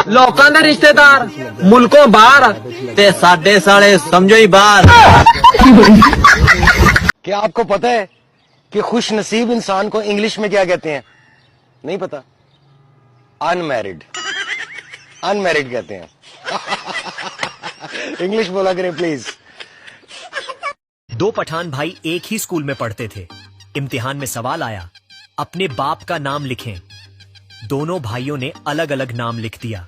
लोकां दे रिश्तेदार मुल्कों बाहर ते साडे साले समझो ही बाहर। क्या आपको पता है कि खुश नसीब इंसान को इंग्लिश में क्या कहते हैं? नहीं पता? अनमैरिड। अनमैरिड कहते हैं। इंग्लिश बोला करें प्लीज। दो पठान भाई एक ही स्कूल में पढ़ते थे। इम्तिहान में सवाल आया, अपने बाप का नाम लिखें। दोनों भाइयों ने अलग अलग नाम लिख दिया।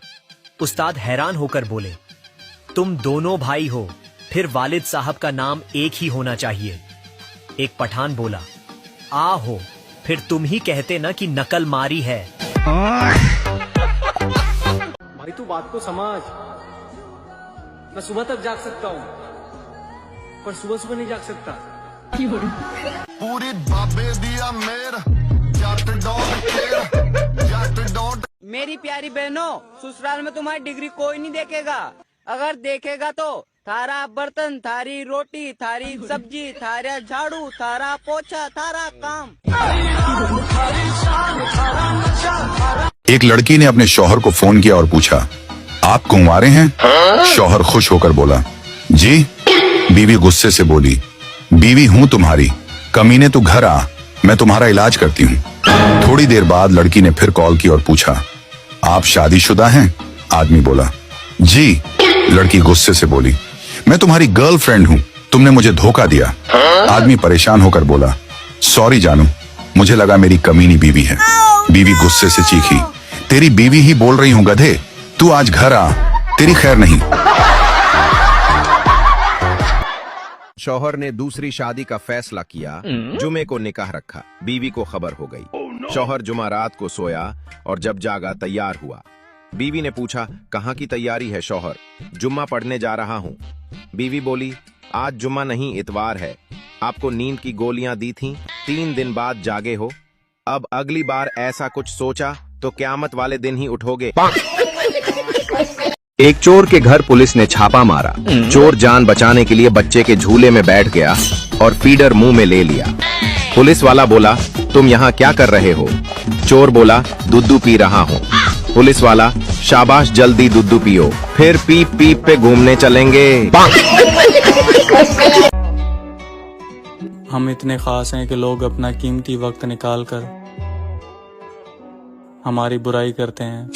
उस्ताद हैरान होकर बोले, तुम दोनों भाई हो, फिर वालिद साहब का नाम एक ही होना चाहिए। एक पठान बोला, आ हो, फिर तुम ही कहते ना कि नकल मारी है। भाई तू बात को समझ। मैं सुबह तक जाग सकता हूँ, पर सुबह सुबह नहीं जाग सकता। पूरी बाबे दिया मेर जट डॉट। मेरी प्यारी बहनों, ससुराल में तुम्हारी डिग्री कोई नहीं देखेगा। अगर देखेगा तो थारा बर्तन, थारी रोटी, थारी सब्जी, थारा झाड़ू, थारा पोछा, थारा काम। एक लड़की ने अपने शौहर को फोन किया और पूछा, आप कुंवारे हैं? शौहर खुश होकर बोला, जी। बीवी गुस्से से बोली, बीवी हूँ तुम्हारी, कमीने तू घर आ, मैं तुम्हारा इलाज करती हूँ। थोड़ी देर बाद लड़की ने फिर कॉल की और पूछा, आप शादीशुदा हैं? आदमी बोला, जी। लड़की गुस्से से बोली, मैं तुम्हारी गर्लफ्रेंड हूँ, तुमने मुझे धोखा दिया। आदमी परेशान होकर बोला, सॉरी जानू, मुझे लगा मेरी कमीनी बीवी है। बीवी गुस्से से चीखी, तेरी बीवी ही बोल रही हूँ गधे, तू आज घर आ, तेरी खैर नहीं। शौहर ने दूसरी शादी का फैसला किया। जुमे को निकाह रखा। बीवी को खबर हो गई। शौहर जुमा रात को सोया और जब जागा तैयार हुआ। बीवी ने पूछा, कहाँ की तैयारी है शौहर? जुम्मा पढ़ने जा रहा हूँ। बीवी बोली, आज जुम्मा नहीं, इतवार है। आपको नींद की गोलियां दी थीं, 3 दिन बाद जागे हो। अब अगली बार ऐसा कुछ सोचा तो क्यामत वाले दिन ही उठोगे। एक चोर के घर पुलिस ने छापा मारा। चोर जान बचाने के लिए बच्चे के झूले में बैठ गया और फीडर मुंह में ले लिया। पुलिस वाला बोला, तुम यहाँ क्या कर रहे हो? चोर बोला, दूध पी रहा हूँ। पुलिस वाला, शाबाश, जल्दी दूध पियो, फिर पीप पीप पे घूमने चलेंगे। हम इतने खास हैं कि लोग अपना कीमती वक्त निकाल कर हमारी बुराई करते हैं।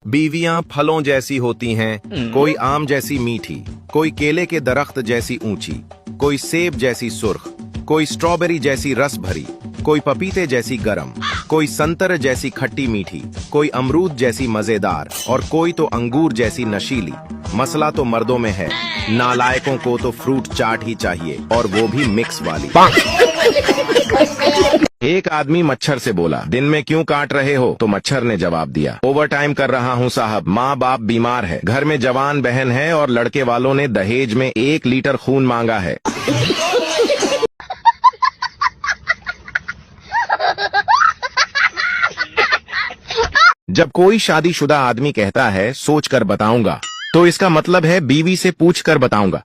बीवियां फलों जैसी होती हैं, कोई आम जैसी मीठी, कोई केले के दरख्त जैसी ऊंची, कोई सेब जैसी सुर्ख, कोई स्ट्रॉबेरी जैसी रस भरी, कोई पपीते जैसी गरम, कोई संतर जैसी खट्टी मीठी, कोई अमरूद जैसी मजेदार और कोई तो अंगूर जैसी नशीली। मसला तो मर्दों में है, नालायकों को तो फ्रूट चाट ही चाहिए, और वो भी मिक्स वाली। एक आदमी मच्छर से बोला, दिन में क्यों काट रहे हो? तो मच्छर ने जवाब दिया, ओवर टाइम कर रहा हूँ साहब, माँ बाप बीमार है, घर में जवान बहन है और लड़के वालों ने दहेज में 1 लीटर खून मांगा है। जब कोई शादीशुदा आदमी कहता है सोच कर बताऊंगा, तो इसका मतलब है बीवी से पूछ कर बताऊंगा।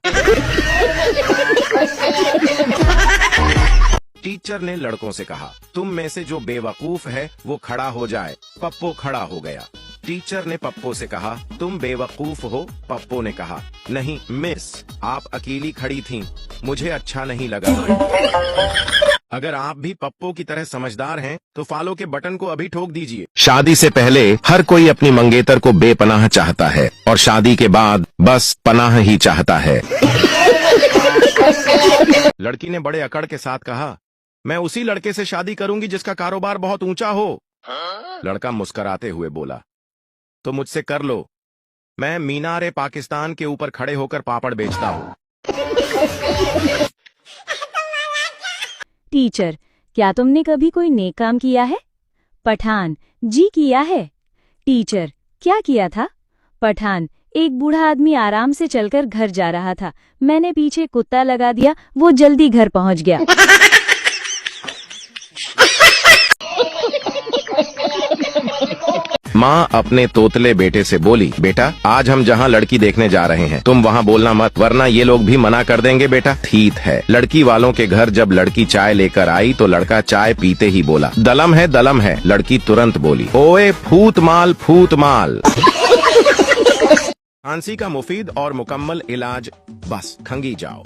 टीचर ने लड़कों से कहा, तुम में से जो बेवकूफ है वो खड़ा हो जाए। पप्पो खड़ा हो गया। टीचर ने पप्पो से कहा, तुम बेवकूफ हो? पप्पो ने कहा, नहीं मिस, आप अकेली खड़ी थीं, मुझे अच्छा नहीं लगा। अगर आप भी पप्पो की तरह समझदार हैं, तो फॉलो के बटन को अभी ठोक दीजिए। शादी से पहले हर कोई अपनी मंगेतर को बेपनाह चाहता है, और शादी के बाद बस पनाह ही चाहता है। लड़की ने बड़े अकड़ के साथ कहा, मैं उसी लड़के से शादी करूंगी जिसका कारोबार बहुत ऊंचा हो। लड़का मुस्कुराते हुए बोला, तो मुझसे कर लो, मैं मीनार पाकिस्तान के ऊपर खड़े होकर पापड़ बेचता हूँ। टीचर, क्या तुमने कभी कोई नेक काम किया है? पठान, जी किया है। टीचर, क्या किया था? पठान, एक बूढ़ा आदमी आराम से चलकर घर जा रहा था, मैंने पीछे कुत्ता लगा दिया, वो जल्दी घर पहुंच गया। माँ अपने तोतले बेटे से बोली, बेटा आज हम जहाँ लड़की देखने जा रहे हैं तुम वहाँ बोलना मत, वरना ये लोग भी मना कर देंगे। बेटा ठीक है। लड़की वालों के घर जब लड़की चाय लेकर आई तो लड़का चाय पीते ही बोला, दलम है दलम है। लड़की तुरंत बोली, ओए फूत माल फूत माल। खांसी का मुफीद और मुकम्मल इलाज, बस खंगी जाओ।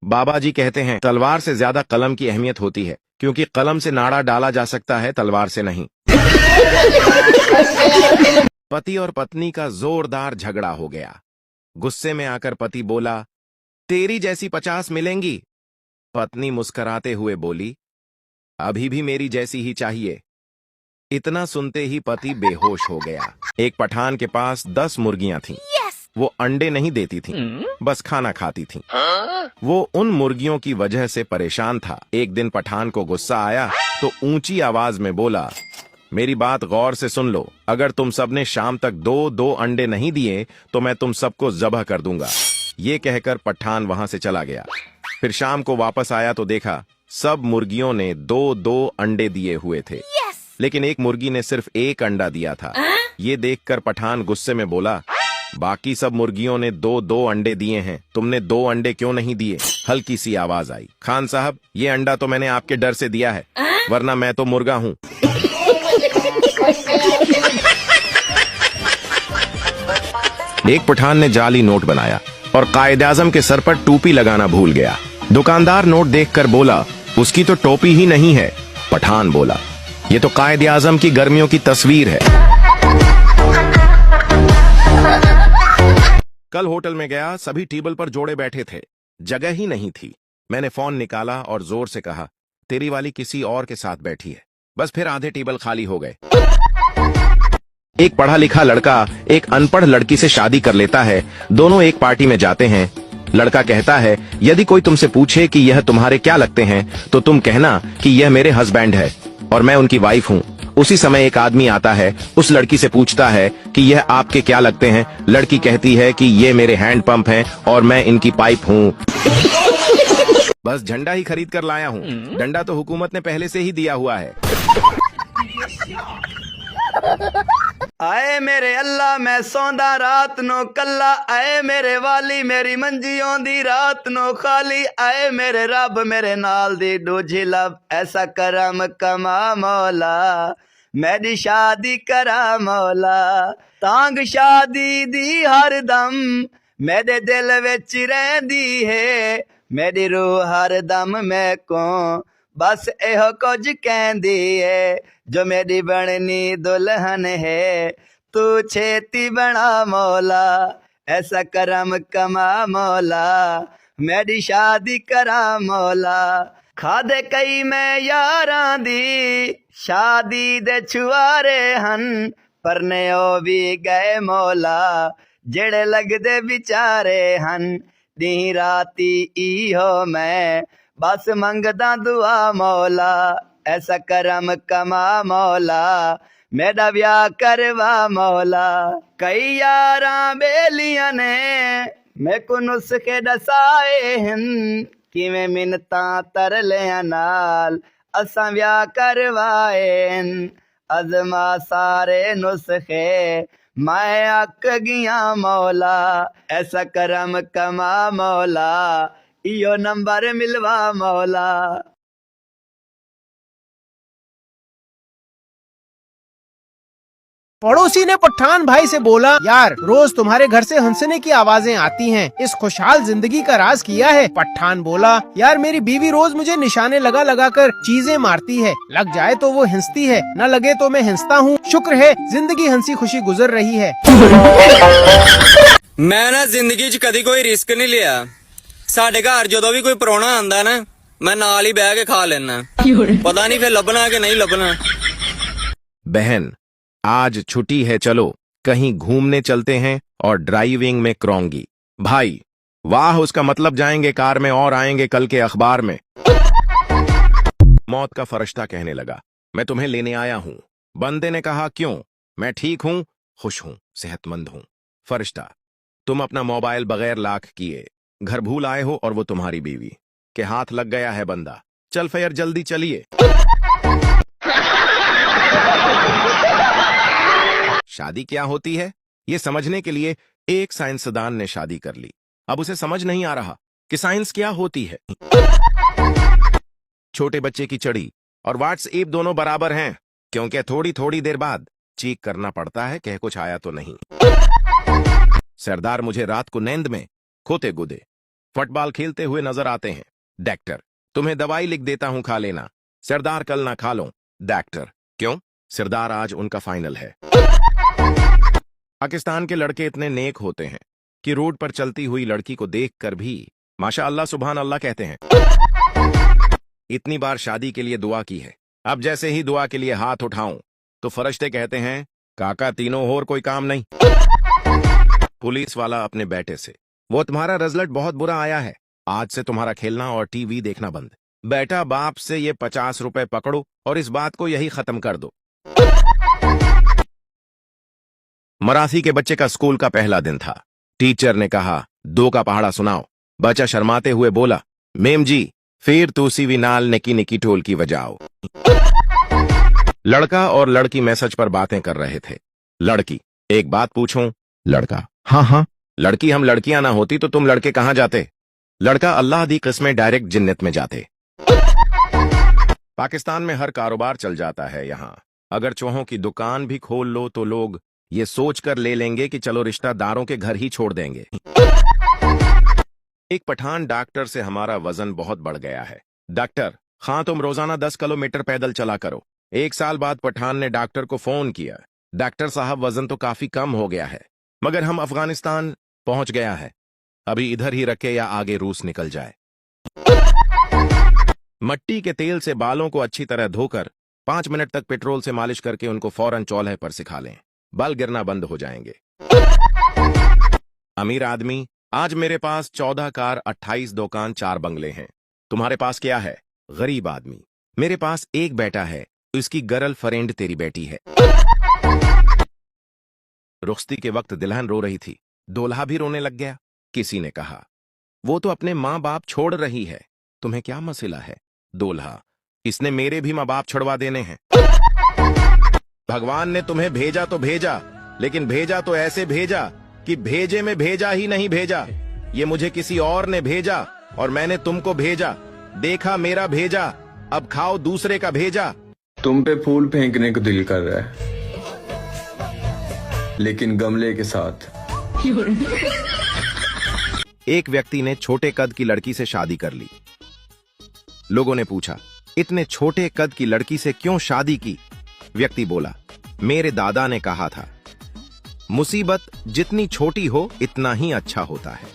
बाबा जी कहते हैं तलवार से ज्यादा कलम की अहमियत होती है, क्योंकि कलम से नाड़ा डाला जा सकता है, तलवार से नहीं। पति और पत्नी का जोरदार झगड़ा हो गया। गुस्से में आकर पति बोला, तेरी जैसी 50 मिलेंगी। पत्नी मुस्कुराते हुए बोली, अभी भी मेरी जैसी ही चाहिए। इतना सुनते ही पति बेहोश हो गया। एक पठान के पास 10 मुर्गियां थीं। वो अंडे नहीं देती थीं, बस खाना खाती थीं। वो उन मुर्गियों की वजह से परेशान था। एक दिन पठान को गुस्सा आया तो ऊंची आवाज में बोला, मेरी बात गौर से सुन लो, अगर तुम सबने शाम तक 2-2 अंडे नहीं दिए तो मैं तुम सबको ज़ब्ह कर दूंगा। ये कहकर पठान वहां से चला गया। फिर शाम को वापस आया तो देखा सब मुर्गियों ने 2-2 अंडे दिए हुए थे, लेकिन एक मुर्गी ने सिर्फ 1 अंडा दिया था। ये देखकर पठान गुस्से में बोला, बाकी सब मुर्गियों ने 2-2 अंडे दिए हैं, तुमने 2 अंडे क्यों नहीं दिए? हल्की सी आवाज आई, खान साहब ये अंडा तो मैंने आपके डर से दिया है, वरना मैं तो मुर्गा हूँ। एक पठान ने जाली नोट बनाया और कायद-ए-आज़म के सर पर टोपी लगाना भूल गया। दुकानदार नोट देखकर बोला, उसकी तो टोपी ही नहीं है। पठान बोला, ये तो कायद-ए-आज़म की गर्मियों की तस्वीर है। कल होटल में गया, सभी टेबल पर जोड़े बैठे थे, जगह ही नहीं थी। मैंने फोन निकाला और जोर से कहा, तेरी वाली किसी और के साथ बैठी है। बस फिर आधे टेबल खाली हो गए। एक पढ़ा लिखा लड़का एक अनपढ़ लड़की से शादी कर लेता है। दोनों एक पार्टी में जाते हैं। लड़का कहता है, यदि कोई तुमसे पूछे कि यह तुम्हारे क्या लगते हैं तो तुम कहना कि यह मेरे हस्बैंड है और मैं उनकी वाइफ हूँ। उसी समय एक आदमी आता है, उस लड़की से पूछता है कि यह आपके क्या लगते हैं। लड़की कहती है कि ये मेरे हैंड पंप हैं और मैं इनकी पाइप हूँ। बस झंडा ही खरीद कर लाया हूँ, डंडा तो हुकूमत ने पहले से ही दिया हुआ है। आए मेरे अल्लाह मैं सौंदा रात नो कल्ला, आए मेरे वाली मेरी मंजियों दी रात नो खाली, आए मेरे रब मेरे नाल दी डोजी लब, ऐसा करम कमा मौला मेरी शादी करा मौला। तांग शादी दी हर दम मेरे दिल विच रहंदी है, मेरी रूह हर दम मैं को बस एहो कुछ कहंदी है, जो मेरी बननी दुल्हन है तू छेती बना मौला, ऐसा करम कमा मौला मेरी शादी करा मौला। खादे कई मैं यारां दी शादी दे छुआरे हन, परने ओ भी गए मौला जेड़े लगदे बिचारे हन। दी राती इहो मैं बस मंगदा दुआ मौला, ऐसा करम कमा मौला मेरा ब्याह करवा मौला। कई यारां बेलियां ने मैं को नुस्खे दसाए हन, किवें मिन्नतां तरलियां नाल असां ब्याह करवाए हन। अज़मा सारे नुस्खे मैं अक गियां मौला, ऐसा करम कमा मौला इयो नंबर मिलवा मौला। पड़ोसी ने पठान भाई से बोला, यार रोज तुम्हारे घर से हंसने की आवाजें आती हैं, इस खुशहाल जिंदगी का राज क्या है? पठान बोला, यार मेरी बीवी रोज मुझे निशाने लगा लगा कर चीजें मारती है, लग जाए तो वो हिंसती है, न लगे तो मैं हिंसता हूँ। शुक्र है जिंदगी हंसी खुशी गुजर रही है। मैं ना जिंदगी च कदी कोई रिस्क नहीं लिया। साडे घर जदों भी कोई परोना आंदा ना, मैं नाल ही बह के खा लेना, पता नहीं फिर लबना कि नहीं लबना। बहन आज छुट्टी है, चलो कहीं घूमने चलते हैं और ड्राइविंग में करोंगी। भाई वाह, उसका मतलब जाएंगे कार में और आएंगे कल के अखबार में। मौत का फरिश्ता कहने लगा, मैं तुम्हें लेने आया हूं। बंदे ने कहा, क्यों? मैं ठीक हूं, खुश हूं, सेहतमंद हूं। फरिश्ता, तुम अपना मोबाइल बगैर लाक किए घर भूल आए हो और वो तुम्हारी बीवी के हाथ लग गया है बंदा। चल फिर जल्दी चलिए। शादी क्या होती है ये समझने के लिए एक साइंसदान ने शादी कर ली। अब उसे समझ नहीं आ रहा कि साइंस क्या होती है। छोटे बच्चे की चड़ी और व्हाट्सएप दोनों बराबर हैं, क्योंकि थोड़ी थोड़ी देर बाद चीक करना पड़ता है कि कुछ आया तो नहीं। सरदार मुझे रात को नींद में खोते गुदे फुटबॉल खेलते हुए नजर आते हैं। डॉक्टर, तुम्हें दवाई लिख देता हूं, खा लेना। सरदार, कल ना खा लो। डॉक्टर, क्यों? सरदार, आज उनका फाइनल है। पाकिस्तान के लड़के इतने नेक होते हैं कि रोड पर चलती हुई लड़की को देखकर भी माशाअल्लाह सुभान अल्लाह कहते हैं। इतनी बार शादी के लिए दुआ की है, अब जैसे ही दुआ के लिए हाथ उठाऊं तो फरिश्ते कहते हैं, काका तीनों और कोई काम नहीं। पुलिस वाला अपने बेटे से, वो तुम्हारा रिजल्ट बहुत बुरा आया है, आज से तुम्हारा खेलना और टीवी देखना बंद। बेटा, बाप से ये 50 रुपए पकड़ो और इस बात को यही खत्म कर दो। मराठी के बच्चे का स्कूल का पहला दिन था। टीचर ने कहा, 2 का पहाड़ा सुनाओ। बच्चा शर्माते हुए बोला, मेम जी, फिर तूसी भी नाल निकी निकी ढोल की बजाओ। लड़का और लड़की मैसेज पर बातें कर रहे थे। लड़की, एक बात पूछूं? लड़का, हाँ हाँ। लड़की, हम लड़कियां ना होती तो तुम लड़के कहां जाते? लड़का, अल्लाह दी किस्में डायरेक्ट जिन्नत में जाते। पाकिस्तान में हर कारोबार चल जाता है। यहां अगर चूहों की दुकान भी खोल लो तो लोग ये सोचकर ले लेंगे कि चलो रिश्तेदारों के घर ही छोड़ देंगे। एक पठान डॉक्टर से, हमारा वजन बहुत बढ़ गया है। डॉक्टर, हाँ, तुम रोजाना 10 किलोमीटर पैदल चला करो। 1 साल बाद पठान ने डॉक्टर को फोन किया, डॉक्टर साहब, वजन तो काफी कम हो गया है, मगर हम अफगानिस्तान पहुंच गया है, अभी इधर ही रखे या आगे रूस निकल जाए। मट्टी के तेल से बालों को अच्छी तरह धोकर 5 मिनट तक पेट्रोल से मालिश करके उनको फौरन चौल्हे पर सिखा लें, बाल गिरना बंद हो जाएंगे। अमीर आदमी, आज मेरे पास 14 कार, 28 दुकान, 4 बंगले हैं। तुम्हारे पास क्या है? गरीब आदमी, मेरे पास एक बेटा है, उसकी गर्ल फ्रेंड तेरी बेटी है। रुखसती के वक्त दुल्हन रो रही थी, दूल्हा भी रोने लग गया। किसी ने कहा, वो तो अपने माँ बाप छोड़ रही है, तुम्हें क्या मसला है? दूल्हा, इसने मेरे भी माँ बाप छुड़वा देने हैं। भगवान ने तुम्हें भेजा तो भेजा, लेकिन भेजा तो ऐसे भेजा कि भेजे में भेजा ही नहीं भेजा। ये मुझे किसी और ने भेजा और मैंने तुमको भेजा, देखा मेरा भेजा, अब खाओ दूसरे का भेजा। तुम पे फूल फेंकने को दिल कर रहा है, लेकिन गमले के साथ। एक व्यक्ति ने छोटे कद की लड़की से शादी कर ली। लोगों ने पूछा, इतने छोटे कद की लड़की से क्यों शादी की? व्यक्ति बोला, मेरे दादा ने कहा था, मुसीबत जितनी छोटी हो इतना ही अच्छा होता है।